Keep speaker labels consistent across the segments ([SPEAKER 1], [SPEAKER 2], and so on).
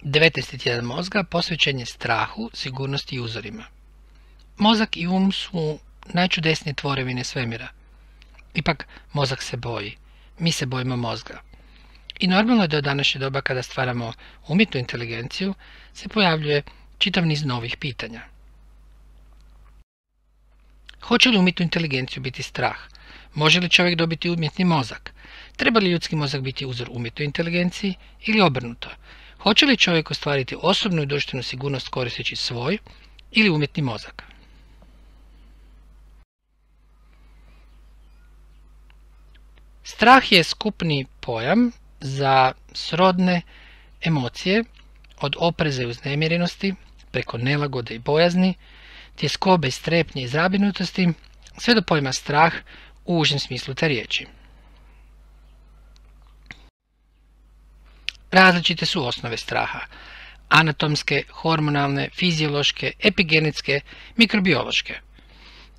[SPEAKER 1] 19. tjedan mozga posvećen je strahu, sigurnosti i uzorima. Mozak i su najčudesnije tvorevine svemira. Ipak mozak se boji. Mi se bojimo mozga. I normalno je da u današnje doba kada stvaramo umjetnu inteligenciju se pojavljuje čitav niz novih pitanja. Hoće li umjetnu inteligenciju biti strah? Može li čovjek dobiti umjetni mozak? Treba li ljudski mozak biti uzor umjetnoj inteligenciji ili obrnuto? Hoće li čovjek ostvariti osobnu i društvenu sigurnost koristeći svoj ili umjetni mozak? Strah je skupni pojam za srodne emocije od opreza i uznemirenosti preko nelagode i bojazni, tjeskobe, strepnje i zabrinutosti, sve do pojma strah u užem smislu te riječi. Različite su osnove straha: anatomske, hormonalne, fiziološke, epigenetske, mikrobiološke.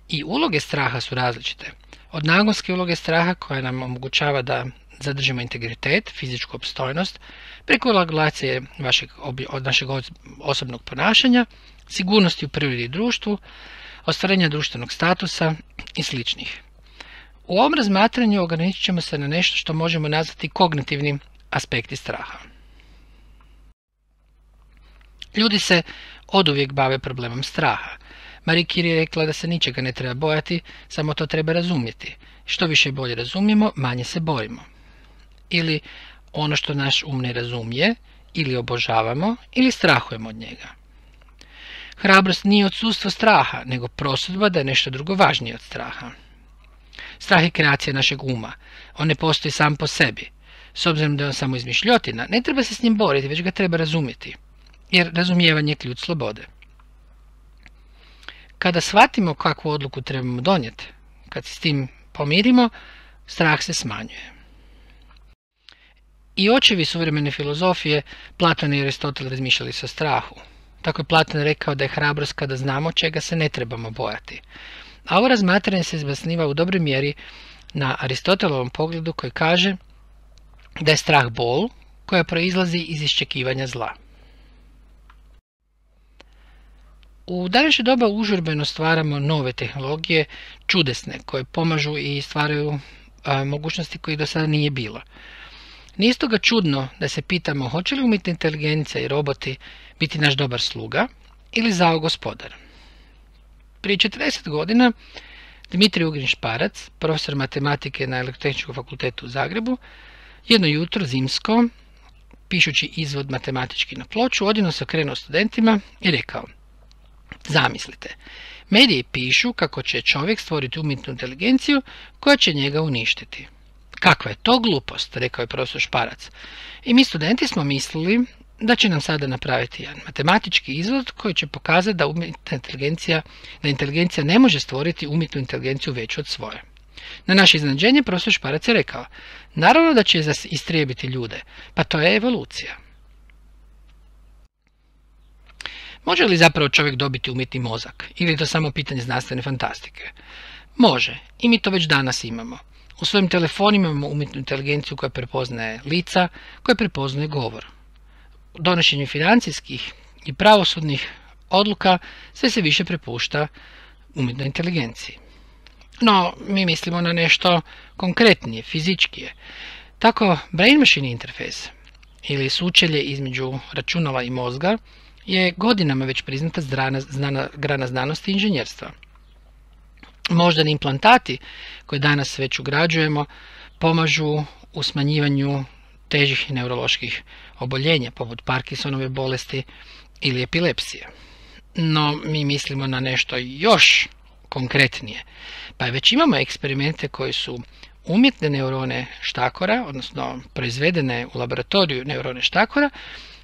[SPEAKER 1] I uloge straha su različite. Od nagonske uloge straha koja nam omogućava da zadržimo integritet, fizičku opstojnost, preko regulacije od našeg osobnog ponašanja, sigurnosti u prirodi i društvu, ostvarenja društvenog statusa i sl. U ovom razmatranju ograničit ćemo se na nešto što možemo nazvati kognitivnim aspekti straha. Ljudi se oduvijek bave problemom straha. Marie Curie je rekla da se ničega ne treba bojati, samo to treba razumjeti. Što više bolje razumijemo, manje se bojimo. Ili ono što naš um ne razumije, ili obožavamo, ili strahujemo od njega. Hrabrost nije odsustvo straha, nego prosudba da je nešto drugo važnije od straha. Strah je kreacija našeg uma. On ne postoji sam po sebi. S obzirom da je on samo izmišljotina, ne treba se s njim boriti, već ga treba razumjeti. Jer razumijevanje je ključ slobode. Kada shvatimo kakvu odluku trebamo donijeti, kad se s tim pomirimo, strah se smanjuje. I očevi suvremene filozofije, Platon i Aristotel, razmišljali su o strahu. Tako je Platon rekao da je hrabrost kada znamo čega se ne trebamo bojati. A ovo razmatranje se zasniva u dobroj mjeri na Aristotelovom pogledu koji kaže da je strah bol koja proizlazi iz iščekivanja zla. U današnje doba užurbeno stvaramo nove tehnologije, čudesne, koje pomažu i stvaraju mogućnosti kojih do sada nije bilo. Nije stoga čudno da se pitamo hoće li umjetna inteligencija i roboti biti naš dobar sluga ili zao gospodar. Prije 40 godina Dmitrij Ugrin-Šparac, profesor matematike na Elektrotehničkom fakultetu u Zagrebu, jedno jutro zimsko, pišući izvod matematički na ploču, odjednom se okrenuo studentima i rekao: zamislite, mediji pišu kako će čovjek stvoriti umjetnu inteligenciju koja će njega uništiti. Kakva je to glupost, rekao je profesor Šparac. I mi studenti smo mislili da će nam sada napraviti jedan matematički izvod koji će pokazati da inteligencija ne može stvoriti umjetnu inteligenciju veću od svoje. Na naše iznenađenje profesor Šparac je rekao: naravno da će istrijebiti ljude, pa to je evolucija. Može li zapravo čovjek dobiti umjetni mozak? Ili je to samo pitanje znanstvene fantastike? Može, i mi to već danas imamo. U svojim telefonima imamo umjetnu inteligenciju koja prepoznaje lica, koja prepoznaje govor. U donošenju financijskih i pravosudnih odluka sve se više prepušta umjetnoj inteligenciji. No, mi mislimo na nešto konkretnije, fizičkije. Tako, brain-machine interface ili sučelje između računala i mozga je godinama već priznata grana znanosti i inženjerstva. Moždani implantati koje danas već ugrađujemo pomažu u smanjivanju težih neuroloških oboljenja poput Parkinsonove bolesti ili epilepsije. No, mi mislimo na nešto još konkretnije. Pa već imamo eksperimente koji su umjetne neurone štakora, odnosno proizvedene u laboratoriju neurone štakora,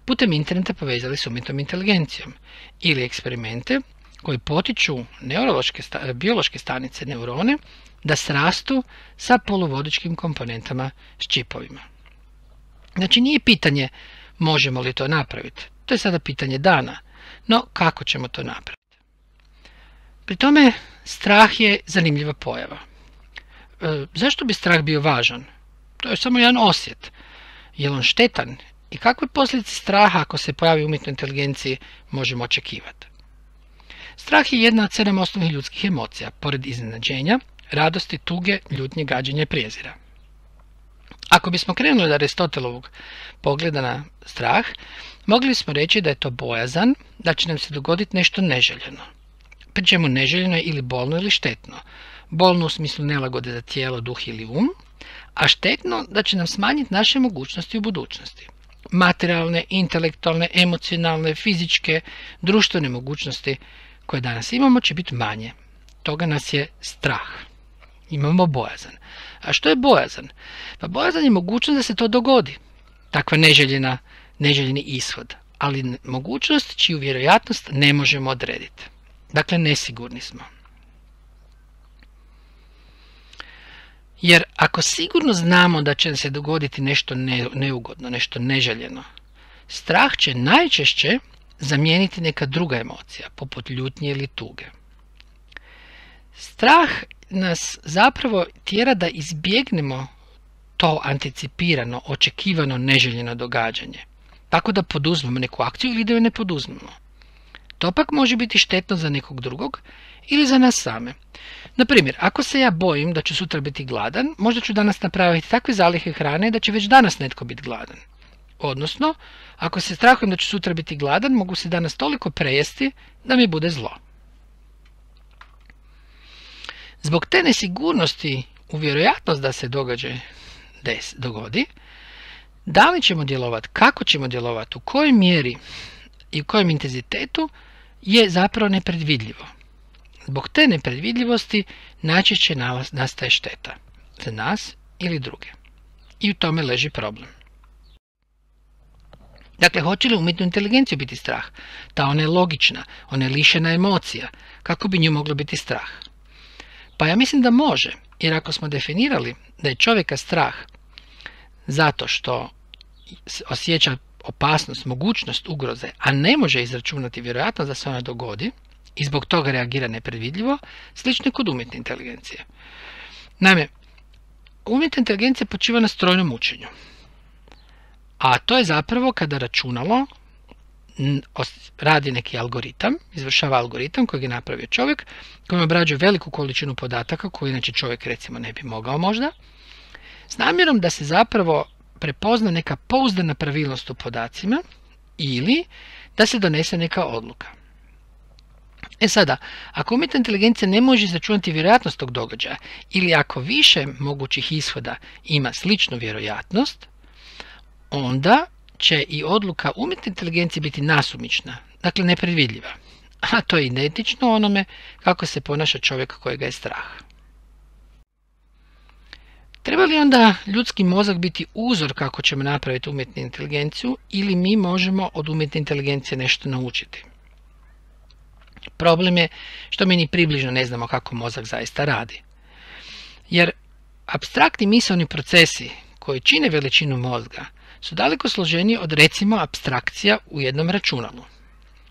[SPEAKER 1] putem interneta povezali s umjetnom inteligencijom. Ili eksperimente koji potiču biološke stanice neurone da srastu sa poluvodičkim komponentama s čipovima. Znači nije pitanje možemo li to napraviti, to je sada pitanje dana, no kako ćemo to napraviti? Pri tome strah je zanimljiva pojava. Zašto bi strah bio važan? To je samo jedan osjet. Je li on štetan i kakve posljedice straha ako se pojavi u umjetnoj inteligenciji možemo očekivati. Strah je jedna od 7 osnovnih ljudskih emocija, pored iznenađenja, radosti, tuge, ljutnje, gađenja i prijezira. Ako bismo krenuli od Aristotelovog pogleda na strah, mogli smo reći da je to bojazan, da će nam se dogoditi nešto neželjeno. Pri čemu neželjeno je ili bolno ili štetno. Bolno u smislu nelagode za tijelo, duh ili a štetno da će nam smanjiti naše mogućnosti u budućnosti. Materijalne, intelektualne, emocionalne, fizičke, društvene mogućnosti koje danas imamo će biti manje. Toga nas je strah. Imamo bojazan. A što je bojazan? Pa bojazan je mogućnost da se to dogodi. Takva neželjeni ishod. Ali mogućnost čiju vjerojatnost ne možemo odrediti. Dakle, nesigurni smo. Jer ako sigurno znamo da će se dogoditi nešto neugodno, nešto neželjeno, strah će najčešće zamijeniti neka druga emocija, poput ljutnje ili tuge. Strah nas zapravo tjera da izbjegnemo to anticipirano, očekivano, neželjeno događanje. Tako da poduzmemo neku akciju ili da je ne poduzmemo. To pak može biti štetno za nekog drugog ili za nas same. Na primjer, ako se ja bojim da ću sutra biti gladan, možda ću danas napraviti takve zalihe hrane da će već danas netko biti gladan. Odnosno, ako se strahujem da ću sutra biti gladan, mogu se danas toliko prejesti da mi bude zlo. Zbog te nesigurnosti u vjerojatnost da se događaj dogodi, da li ćemo djelovati, kako ćemo djelovati, u kojoj mjeri i u kojem intenzitetu je zapravo nepredvidljivo. Zbog te nepredvidljivosti najčešće nastaje šteta za nas ili druge. I u tome leži problem. Dakle, hoće li umjetnu inteligenciju biti strah? Ta ona je logična, ona je lišena emocija. Kako bi nju moglo biti strah? Pa ja mislim da može, jer ako smo definirali da je čovjeka strah zato što osjeća opasnost, mogućnost ugroze, a ne može izračunati vjerojatnost da se ona dogodi i zbog toga reagira nepredvidljivo, slično je kod umjetne inteligencije. Naime, umjetna inteligencija počiva na strojnom učenju. A to je zapravo kada računalo radi neki algoritam, izvršava algoritam kojeg je napravio čovjek, koji obrađuje veliku količinu podataka koju inače čovjek recimo ne bi mogao možda, s namjerom da se zapravo prepozna neka pouzdana pravilnost u podacima ili da se donese neka odluka. E sada, ako umjetna inteligencija ne može izračunati vjerojatnost tog događaja ili ako više mogućih ishoda ima sličnu vjerojatnost, onda će i odluka umjetne inteligencije biti nasumična, dakle nepredvidljiva. A to je identično onome kako se ponaša čovjek kojega je strah. Treba li onda ljudski mozak biti uzor kako ćemo napraviti umjetnu inteligenciju ili mi možemo od umjetne inteligencije nešto naučiti? Problem je što mi ni približno ne znamo kako mozak zaista radi. Jer apstraktni misaoni procesi koji čine veličinu mozga su daleko složeniji od recimo apstrakcija u jednom računalu.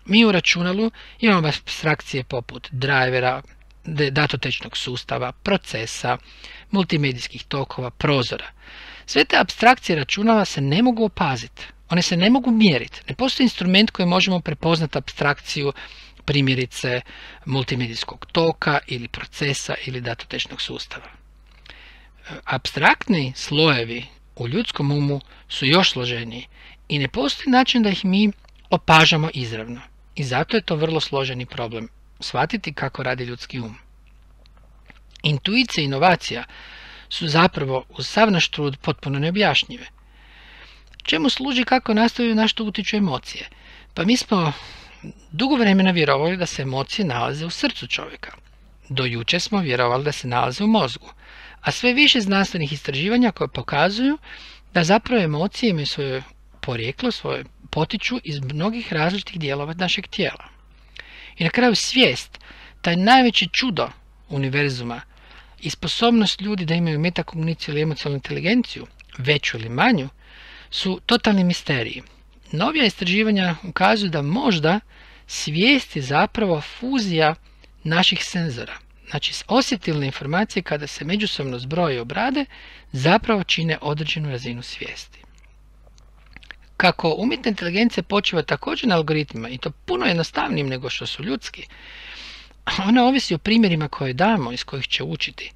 [SPEAKER 1] Mi u računalu imamo apstrakcije poput drivera, datotečnog sustava, procesa, multimedijskih tokova, prozora. Sve te apstrakcije računala se ne mogu opaziti, one se ne mogu mjeriti. Ne postoji instrument koji možemo prepoznati apstrakciju primjerice multimedijskog toka ili procesa ili datotečnog sustava. Apstraktni slojevi u ljudskom umu su još složeniji i ne postoji način da ih mi opažamo izravno. I zato je to vrlo složeni problem, shvatiti kako radi ljudski um. Intuicija i inovacija su zapravo uz sav naš trud potpuno neobjašnjive. Čemu služi kako nastaju na što utiču emocije? Pa mi smo dugo vremena vjerovali da se emocije nalaze u srcu čovjeka. Do jučer smo vjerovali da se nalaze u mozgu. A sve više znanstvenih istraživanja koje pokazuju da zapravo emocije imaju svoje porijeklo, svoje potiču iz mnogih različitih dijelova našeg tijela. I na kraju svijest, taj najveće čudo univerzuma i sposobnost ljudi da imaju metakogniciju ili emocionalnu inteligenciju, veću ili manju, su totalni misteriji. Novija istraživanja ukazuju da možda svijest je zapravo fuzija naših senzora. Znači, osjetilne informacije kada se međusobno zbroje i obrade zapravo čine određenu razinu svijesti. Kako umjetna inteligencija počiva također na algoritmima i to puno jednostavnijim nego što su ljudski, ona ovisi o primjerima koje damo iz kojih će učiti.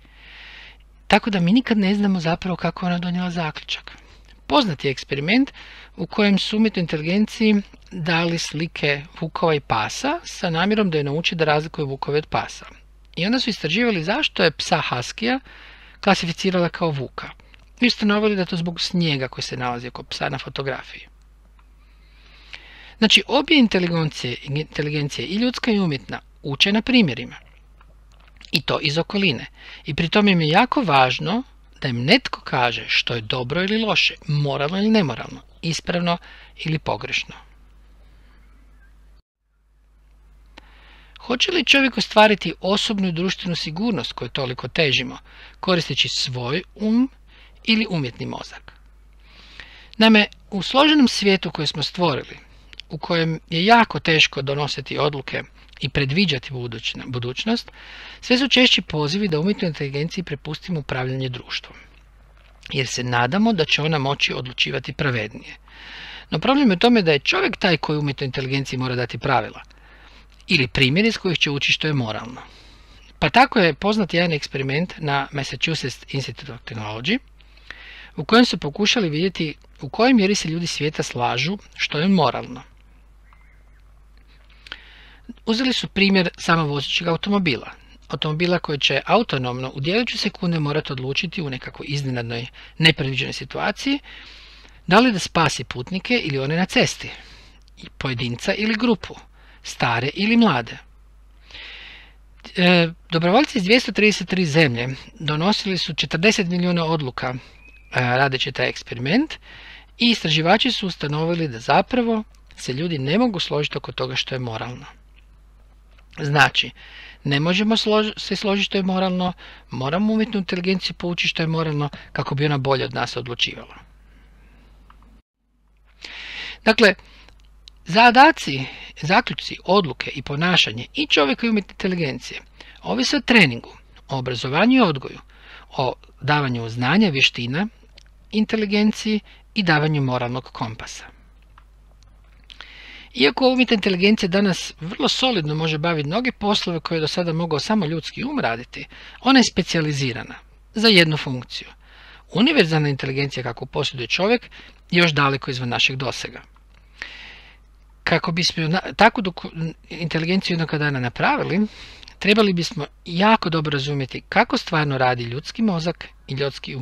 [SPEAKER 1] Tako da mi nikad ne znamo zapravo kako ona donijela zaključak. Poznat je eksperiment u kojem su umjetnoj inteligenciji dali slike vukova i pasa sa namjerom da je nauči da razlikuje vukove od pasa. I onda su istraživali zašto je psa Haskija klasificirala kao vuka. I ustanovili da je to zbog snijega koji se nalazi oko psa na fotografiji. Znači, obje inteligencije, i ljudska i umjetna, uče na primjerima. I to iz okoline. I pri tome im je jako važno da im netko kaže što je dobro ili loše, moralno ili nemoralno, ispravno ili pogrešno. Hoće li čovjek ostvariti osobnu i društvenu sigurnost koju toliko težimo, koristeći svoj ili umjetni mozak? Naime, u složenom svijetu koji smo stvorili, u kojem je jako teško donositi odluke i predviđati budućnost, sve su češći pozivi da umjetnoj inteligenciji prepustimo upravljanje društvom, jer se nadamo da će ona moći odlučivati pravednije. No problem je u tome da je čovjek taj koji umjetnoj inteligenciji mora dati pravila, ili primjer iz kojih će ući što je moralno. Pa tako je poznat jedan eksperiment na Massachusetts Institute of Technology, u kojem su pokušali vidjeti u kojoj mjeri se ljudi svijeta slažu što je moralno. Uzeli su primjer samovozećeg automobila koji će autonomno u djeliću sekunde morati odlučiti u nekakvoj iznenadnoj, nepredviđenoj situaciji da li da spasi putnike ili one na cesti, pojedinca ili grupu, stare ili mlade. Dobrovoljci iz 233 zemlje donosili su 40 milijuna odluka radeći taj eksperiment i istraživači su ustanovili da zapravo se ljudi ne mogu složiti oko toga što je moralno. Znači, ne možemo se složiti što je moralno, moramo umjetnu inteligenciju poučiti što je moralno kako bi ona bolje od nas odlučivala. Dakle, zadaci, zaključci, odluke i ponašanje i čovjeka i umjetne inteligencije ovise o treningu, o obrazovanju i odgoju, o davanju znanja, vještina, inteligenciji i davanju moralnog kompasa. Iako umjetna inteligencija danas vrlo solidno može baviti mnoge poslove koje je do sada mogao samo ljudski raditi, ona je specijalizirana za jednu funkciju. Univerzalna inteligencija kako posjeduje čovjek je još daleko izvan našeg dosega. Kako bismo takvu inteligenciju jednog dana napravili, trebali bismo jako dobro razumjeti kako stvarno radi ljudski mozak i ljudski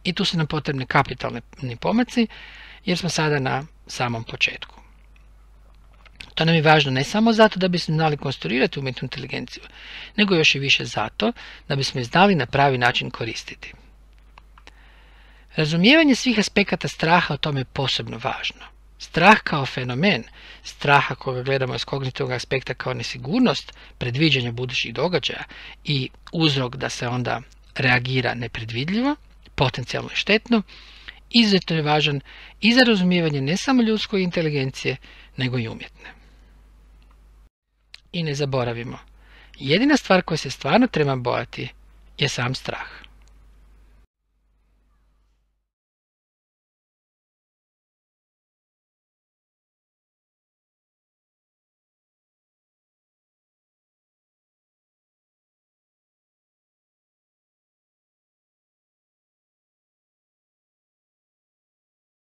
[SPEAKER 1] I tu su nam potrebni kapitalni pomaci, jer smo sada na samom početku. To nam je važno ne samo zato da bismo znali konstruirati umjetnu inteligenciju, nego još i više zato da bismo je znali na pravi način koristiti. Razumijevanje svih aspekata straha o tome je posebno važno. Strah kao fenomen, straha koga gledamo iz kognitivnog aspekta kao nesigurnost, predviđanja budućih događaja i uzrok da se onda reagira nepredvidljivo, potencijalno i štetno, izuzetno je važan i za razumijevanje ne samo ljudske inteligencije, nego i umjetne. I ne zaboravimo, jedina stvar koja se stvarno treba bojati je sam strah.